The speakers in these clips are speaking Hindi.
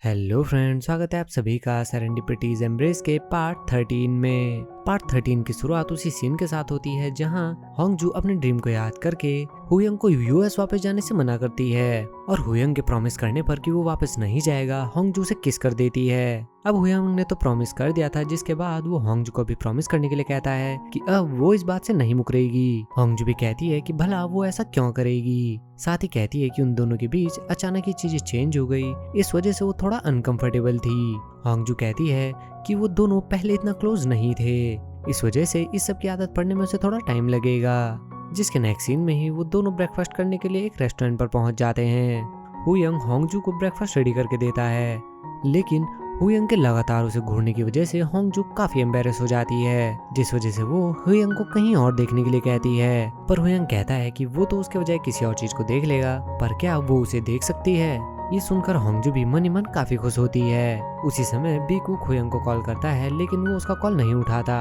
हेलो फ्रेंड्स, स्वागत है आप सभी का सेरेंडिपिटीज एम्ब्रेस के पार्ट 13 में। पार्ट 13 की शुरुआत उसी सीन के साथ होती है जहां होंगजू अपने ड्रीम को याद करके हुयंग को यूएस वापस जाने से मना करती है और हुयंग के प्रॉमिस करने पर कि वो वापस नहीं जाएगा होंगजू से किस कर देती है। अब हुयंग ने तो प्रॉमिस कर दिया था, जिसके बाद वो होंगजू को भी प्रॉमिस करने के लिए कहता है कि अब वो इस बात से नहीं मुकरेगी। होंगजू भी कहती है कि भला वो ऐसा क्यों करेगी। साथ ही कहती है कि उन दोनों के बीच अचानक ही चीजें चेंज हो गई, इस वजह से वो थोड़ा अनकंफर्टेबल थी। होंगजू कहती है कि वो दोनों पहले इतना क्लोज नहीं थे, इस वजह से इस सब की आदत पड़ने में उसे थोड़ा टाइम लगेगा। जिसके नेक्स्ट सीन में ही वो दोनों ब्रेकफास्ट करने के लिए एक रेस्टोरेंट पर पहुंच जाते हैं। हुयंग होंगजू को ब्रेकफास्ट रेडी करके देता है, लेकिन हुयंग के लगातार उसे घूरने की वजह से होंगजू काफी एम्बेरस हो जाती है, जिस वजह से वो हुयंग को कहीं और देखने के लिए कहती है। पर हुयंग कहता है कि वो तो उसके बजाय किसी और चीज को देख लेगा, पर क्या वो उसे देख सकती है। ये सुनकर होंगजू भी मन ही मन काफी खुश होती है। उसी समय बीकुक हुयंग को कॉल करता है, लेकिन वो उसका कॉल नहीं उठाता।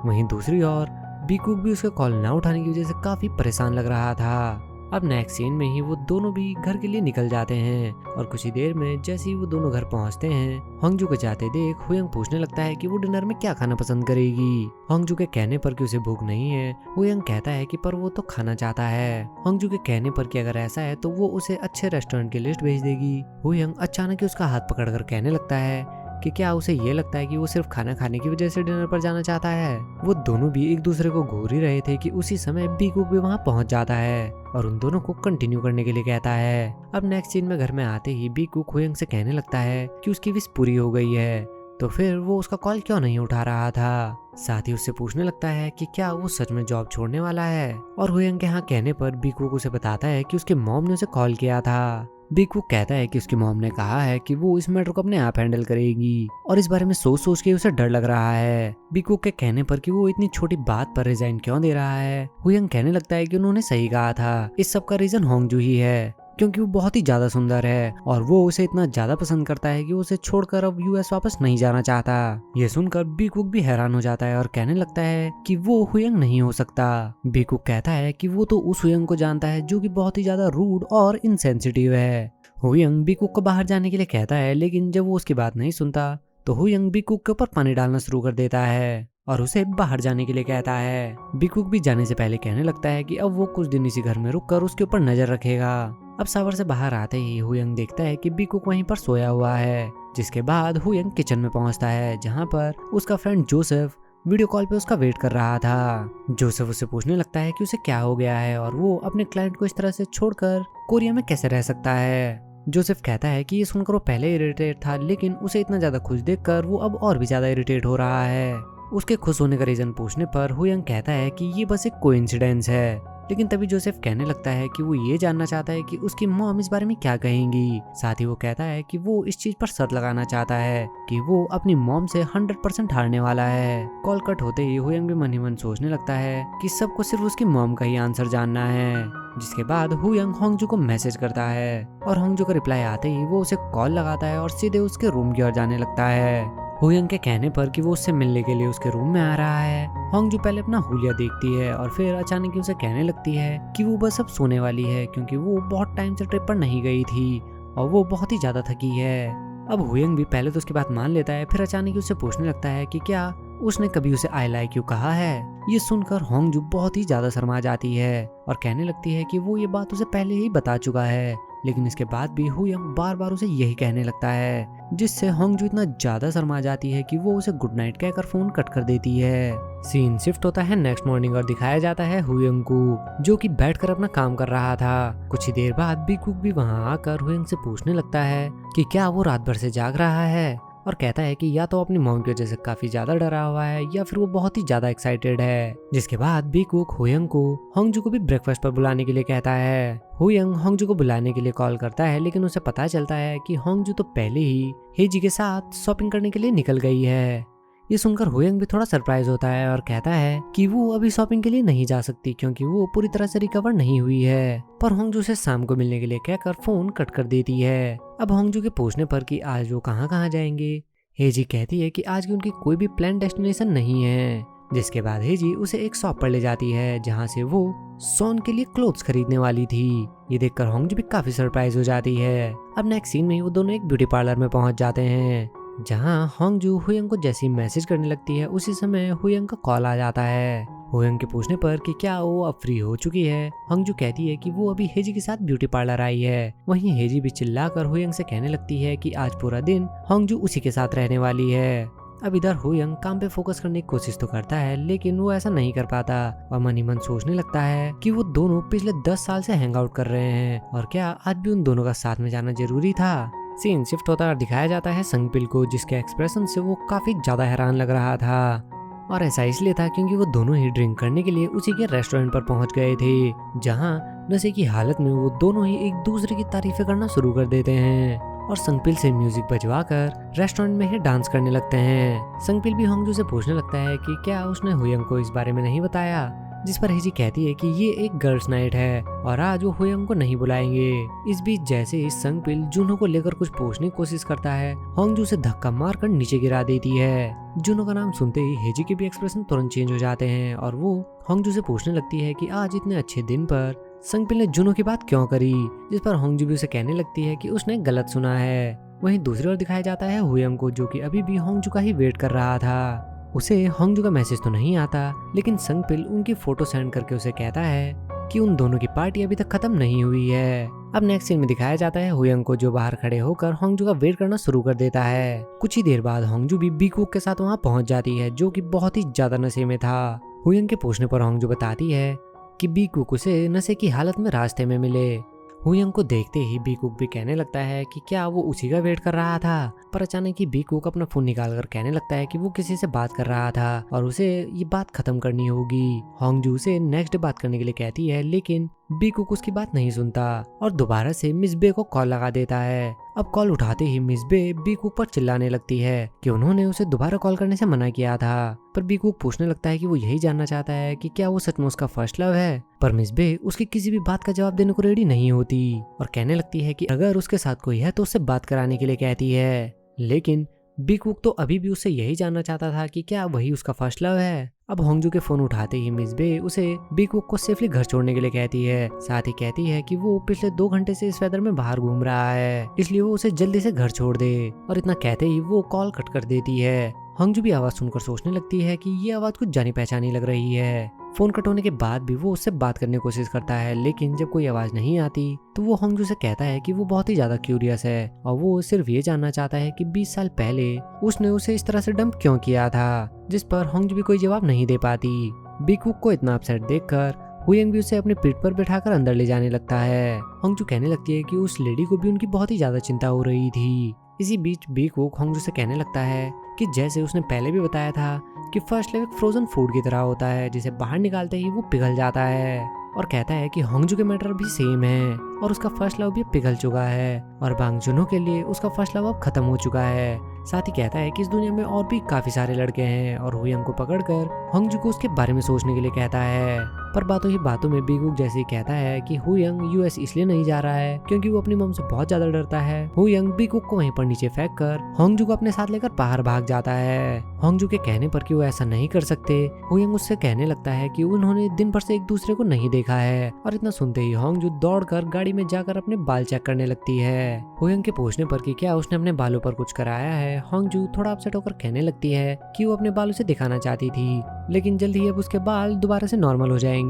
वहीं दूसरी ओर बीकुक भी उसके कॉल न उठाने की वजह से काफी परेशान लग रहा था। अब नेक्स्ट सीन में ही वो दोनों भी घर के लिए निकल जाते हैं और कुछ ही देर में जैसे ही वो दोनों घर पहुंचते हैं, होंगजू को जाते देख हुयंग पूछने लगता है कि वो डिनर में क्या खाना पसंद करेगी। होंगजू के कहने पर कि उसे भूख नहीं है, हुयंग कहता है कि पर वो तो खाना चाहता है। होंगजू के कहने पर कि अगर ऐसा है तो वो उसे अच्छे रेस्टोरेंट की लिस्ट भेज देगी। हुयंग अचानक ही उसका हाथ पकड़कर कहने लगता है कि क्या उसे ये लगता है कि वो सिर्फ खाना खाने की वजह से डिनर पर जाना चाहता है। वो दोनों भी एक दूसरे को घूर ही रहे थे कि उसी समय बीकुक भी वहाँ पहुँच जाता है और उन दोनों को कंटिन्यू करने के लिए कहता है। अब नेक्स्ट सीन में घर में आते ही बीकुक हुयंग से कहने लगता है कि उसकी विश पूरी हो गई है, तो फिर वो उसका कॉल क्यों नहीं उठा रहा था। साथ ही उससे पूछने लगता है कि क्या वो सच में जॉब छोड़ने वाला है, और हुयंग के यहाँ कहने पर बीकुक उसे बताता है कि उसके मॉम ने उसे कॉल किया था। बीकुक कहता है कि उसकी मॉम ने कहा है कि वो इस मैटर को अपने आप हैंडल करेगी और इस बारे में सोच सोच के उसे डर लग रहा है। बीकुक के कहने पर कि वो इतनी छोटी बात पर रिजाइन क्यों दे रहा है, हुयंग कहने लगता है कि उन्होंने सही कहा था, इस सब का रीजन होंगजू ही है, क्योंकि वो बहुत ही ज्यादा सुंदर है और वो उसे इतना ज्यादा पसंद करता है कि वो उसे छोड़कर अब यूएस वापस नहीं जाना चाहता। ये सुनकर बीकुक भी हैरान हो जाता है और कहने लगता है कि वो हुयंग नहीं हो सकता। बीकुक कहता है कि वो तो उस हुयंग को जानता है जो कि बहुत ही ज्यादा रूड और इनसेंसिटिव है। हुयंग बीकुक को बाहर जाने के लिए कहता है, लेकिन जब वो उसकी बात नहीं सुनता तो हुयंग बीकुक के ऊपर पानी डालना शुरू कर देता है और उसे बाहर जाने के लिए कहता है। बीकुक भी जाने से पहले कहने लगता है कि अब वो कुछ दिन इसी घर में रुककर उसके ऊपर नजर रखेगा। अब शावर से बाहर आते ही हुयंग देखता है कि बीकुक वहीं पर सोया हुआ है, जिसके बाद हुयंग किचन में पहुंचता है जहां पर उसका फ्रेंड जोसेफ वीडियो कॉल पे उसका वेट कर रहा था। जोसेफ उससे पूछने लगता है कि उसे क्या हो गया है और वो अपने क्लाइंट को इस तरह से छोड़कर कोरिया में कैसे रह सकता है। जोसेफ कहता है कि ये सुनकर वो पहले इरिटेट था, लेकिन उसे इतना ज्यादा खुश देखकर वो अब और भी ज्यादा इरिटेट हो रहा है। उसके खुश होने का रीजन पूछने पर हुयंग कहता है कि ये बस एक कोइंसिडेंस है, लेकिन तभी जोसेफ कहने लगता है कि वो ये जानना चाहता है कि उसकी मॉम इस बारे में क्या कहेंगी। साथ ही वो कहता है कि वो इस चीज पर शर्त लगाना चाहता है कि वो अपनी मॉम से 100% हारने वाला है। कॉल कट होते ही हुयंग भी मन ही मन सोचने लगता है कि सबको सिर्फ उसकी मॉम का ही आंसर जानना है। जिसके बाद हुयंग होंगजू को मैसेज करता है और होंगजू का रिप्लाई आते ही वो उसे कॉल लगाता है और सीधे उसके रूम की ओर जाने लगता है। हुयंग के कहने पर कि वो उससे मिलने के लिए उसके रूम में आ रहा है। होंगजू पहले अपना हुलिया देखती है और फिर अचानक ही उसे कहने लगती है कि वो बस अब सोने वाली है, क्योंकि वो बहुत टाइम से ट्रिप पर नहीं गई थी और वो बहुत ही ज्यादा थकी है। अब हुयंग भी पहले तो उसकी बात मान लेता है, फिर अचानक ही उससे पूछने लगता है कि क्या उसने कभी उसे आई लाइक यू कहा है। ये सुनकर होंगजू बहुत ही ज्यादा शर्मा जाती है और कहने लगती है कि वो ये बात उसे पहले ही बता चुका है, लेकिन इसके बाद भी हुयंग बार बार उसे यही कहने लगता है, जिससे होंगजू इतना ज्यादा शर्मा जाती है कि वो उसे गुड नाइट कहकर फोन कट कर देती है। सीन शिफ्ट होता है नेक्स्ट मॉर्निंग और दिखाया जाता है हुयंग को, जो कि बैठकर अपना काम कर रहा था। कुछ ही देर बाद बीकुक भी वहां आकर हुयंग से पूछने लगता है कि क्या वो रात भर से जाग रहा है, और कहता है कि या तो अपनी मॉम की वजह से काफी ज्यादा डरा हुआ है या फिर वो बहुत ही ज्यादा एक्साइटेड है। जिसके बाद बीकुक हुयंग को होंगजू को भी ब्रेकफास्ट पर बुलाने के लिए कहता है। हुयंग होंगजू को बुलाने के लिए कॉल करता है, लेकिन उसे पता चलता है कि होंगजू तो पहले ही हेजी के साथ शॉपिंग करने के लिए निकल गई है। ये सुनकर हुयंग भी थोड़ा सरप्राइज होता है और कहता है कि वो अभी शॉपिंग के लिए नहीं जा सकती, क्योंकि वो पूरी तरह से रिकवर नहीं हुई है। पर होंगजू से शाम को मिलने के लिए कहकर फोन कट कर देती है। अब होंगजू के पूछने पर कि आज वो कहाँ कहाँ जाएंगे, हेजी कहती है कि आज की उनकी कोई भी प्लान डेस्टिनेशन नहीं है, जिसके बाद हेजी उसे एक शॉप पर ले जाती है जहाँ से वो सॉन के लिए क्लोथ्स खरीदने वाली थी। ये देखकर होंगजू भी काफी सरप्राइज हो जाती है। अब नेक्स्ट सीन में वो दोनों एक ब्यूटी पार्लर में पहुंच जाते हैं जहाँ होंगजू हुयंग को जैसे ही मैसेज करने लगती है उसी समय हुयंग का कॉल आ जाता है। हुयंग के पूछने पर कि क्या वो अब फ्री हो चुकी है, होंगजू कहती है कि वो अभी हेजी के साथ ब्यूटी पार्लर आई है। वहीं हेजी भी चिल्लाकर हुयंग से कहने लगती है कि आज पूरा दिन होंगजू उसी के साथ रहने वाली है। अब इधर हुयंग काम पे फोकस करने की कोशिश तो करता है लेकिन वो ऐसा नहीं कर पाता और मन ही मन सोचने लगता है कि वो दोनों पिछले 10 साल से हैंग आउट कर रहे हैं और क्या आज भी उन दोनों का साथ में जाना जरूरी था। सीन शिफ्ट होता और दिखाया जाता है संगपिल को, जिसके एक्सप्रेशन से वो काफी ज्यादा हैरान लग रहा था और ऐसा इसलिए था क्योंकि वो दोनों ही ड्रिंक करने के लिए उसी के रेस्टोरेंट पर पहुंच गए थे जहां नशे की हालत में वो दोनों ही एक दूसरे की तारीफें करना शुरू कर देते हैं और संगपिल से म्यूजिक बजवाकर रेस्टोरेंट में ही डांस करने लगते हैं। संगपिल भी होंगजू से पूछने लगता है कि क्या उसने हुयंग को इस बारे में नहीं बताया, जिस पर हेजी कहती है कि ये एक गर्ल्स नाइट है और आज वो हुयंग को नहीं बुलाएंगे। इस बीच जैसे ही संगपिल जुनो को लेकर कुछ पूछने की कोशिश करता है, होंगजू से धक्का मारकर नीचे गिरा देती है। जुनो का नाम सुनते ही हेजी के भी एक्सप्रेशन तुरंत चेंज हो जाते हैं और वो होंगजू से पूछने लगती है कि आज इतने अच्छे दिन पर संगपिल ने जुनो की बात क्यों करी, जिस पर होंगजू भी उसे कहने लगती है कि उसने गलत सुना है। वहीं दूसरी ओर दिखाया जाता है हुयंग को, जो कि अभी भी होंगजू का ही वेट कर रहा था। उसे होंगजू का मैसेज तो नहीं आता लेकिन संगपिल उनकी फोटो सेंड करके उसे कहता है कि उन दोनों की पार्टी अभी तक खत्म नहीं हुई है। अब नेक्स्ट सीन में दिखाया जाता है हुयंग को, जो बाहर खड़े होकर होंगजू का वेट करना शुरू कर देता है। कुछ ही देर बाद होंगजू भी बीकुक के साथ वहाँ पहुँच जाती है, जो कि बहुत ही ज्यादा नशे में था। हुयंग के पूछने पर होंगजू बताती है कि बीकुक उसे नशे की हालत में रास्ते में मिले। हुयंग को देखते ही बीकुक भी कहने लगता है कि क्या वो उसी का वेट कर रहा था, पर अचानक ही बीकुक अपना फोन निकाल कर कहने लगता है कि वो किसी से बात कर रहा था और उसे ये बात खत्म करनी होगी। होंगजू से नेक्स्ट डे बात करने के लिए कहती है लेकिन बीकुक उसकी बात नहीं सुनता और दोबारा से मिस बे को कॉल लगा देता है। अब कॉल उठाते ही मिस बे बीकुक पर चिल्लाने लगती है कि उन्होंने उसे दोबारा कॉल करने से मना किया था, पर बीकुक पूछने लगता है कि वो यही जानना चाहता है कि क्या वो सच में उसका फर्स्ट लव है। पर मिस बे उसकी किसी भी बात का जवाब देने को रेडी नहीं होती और कहने लगती है कि अगर उसके साथ कोई है तो उससे बात कराने के लिए कहती है। लेकिन बीकुक तो अभी भी उससे यही जानना चाहता था कि क्या वही उसका फर्स्ट लव है। अब होंगजू के फोन उठाते ही मिस बे उसे बीकुक को सेफली घर छोड़ने के लिए कहती है। साथ ही कहती है कि वो पिछले 2 घंटे से इस वेदर में बाहर घूम रहा है, इसलिए वो उसे जल्दी से घर छोड़ दे। और इतना कहते ही वो कॉल कट कर देती है। होंगजू भी आवाज सुनकर सोचने लगती है कि ये आवाज कुछ जानी पहचानी लग रही है। फोन कट होने के बाद भी वो उससे बात करने की कोशिश करता है लेकिन जब कोई आवाज नहीं आती तो वो होंगजू से कहता है कि वो बहुत ही ज्यादा क्यूरियस है और वो सिर्फ ये जानना चाहता है कि 20 साल पहले उसने उसे इस तरह से डंप क्यों किया था, जिस पर होंगजू भी कोई जवाब नहीं दे पाती। बीकुक को इतना अपसेट देखकर हुयंग भी उसे अपने पीठ पर बैठाकर अंदर ले जाने लगता है। होंगजू कहने लगती है कि उस लेडी को भी उनकी बहुत ही ज्यादा चिंता हो रही थी। इसी बीच बीकुक होंगजू से कहने लगता है कि जैसे उसने पहले भी बताया था कि फर्स्ट लव एक फ्रोजन फूड की तरह होता है जिसे बाहर निकालते ही वो पिघल जाता है, और कहता है कि होंगजू के मैटर भी सेम है और उसका फर्स्ट लव भी पिघल चुका है और बांग जुनो के लिए उसका फर्स्ट लव अब खत्म हो चुका है। साथ ही कहता है कि इस दुनिया में और भी काफी सारे लड़के हैं और हुयंग को पकड़कर होंगजू को उसके बारे में सोचने के लिए कहता है। पर बातों ही बातों में बीकुक जैसे ही कहता है कि हुयंग यूएस इसलिए नहीं जा रहा है क्योंकि वो अपनी मम से बहुत ज्यादा डरता है, हुयंग बीकुक को वहीं पर नीचे फेंक कर होंगजू को अपने साथ लेकर बाहर भाग जाता है। होंगजू के कहने पर कि वो ऐसा नहीं कर सकते, हुयंग उससे कहने लगता है कि उन्होंने दिन भर से एक दूसरे को नहीं देखा है और इतना सुनते ही होंगजू दौड़कर गाड़ी में जाकर अपने बाल चेक करने लगती है। हुयंग के पूछने पर कि क्या उसने अपने बालों पर कुछ कराया है, होंगजू थोड़ा अपसेट होकर कहने लगती है कि वो अपने बालों से दिखाना चाहती थी लेकिन जल्द ही अब उसके बाल दोबारा से नॉर्मल हो जाएंगे।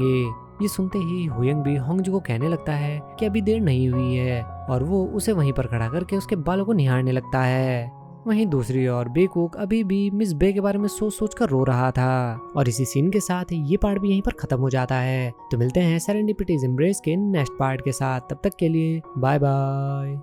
ये सुनते ही हुयंग भी होंगजू को कहने लगता है कि अभी देर नहीं हुई है और वो उसे वहीं पर खड़ा करके उसके बालों को निहारने लगता है। वहीं दूसरी ओर बीकुक अभी भी मिस बे के बारे में सोच सोच कर रो रहा था और इसी सीन के साथ ये पार्ट भी यहीं पर खत्म हो जाता है। तो मिलते हैं सेरेंडिपिटीज एम्ब्रेस के नेक्स्ट पार्ट के साथ, तब तक के लिए बाय बाय।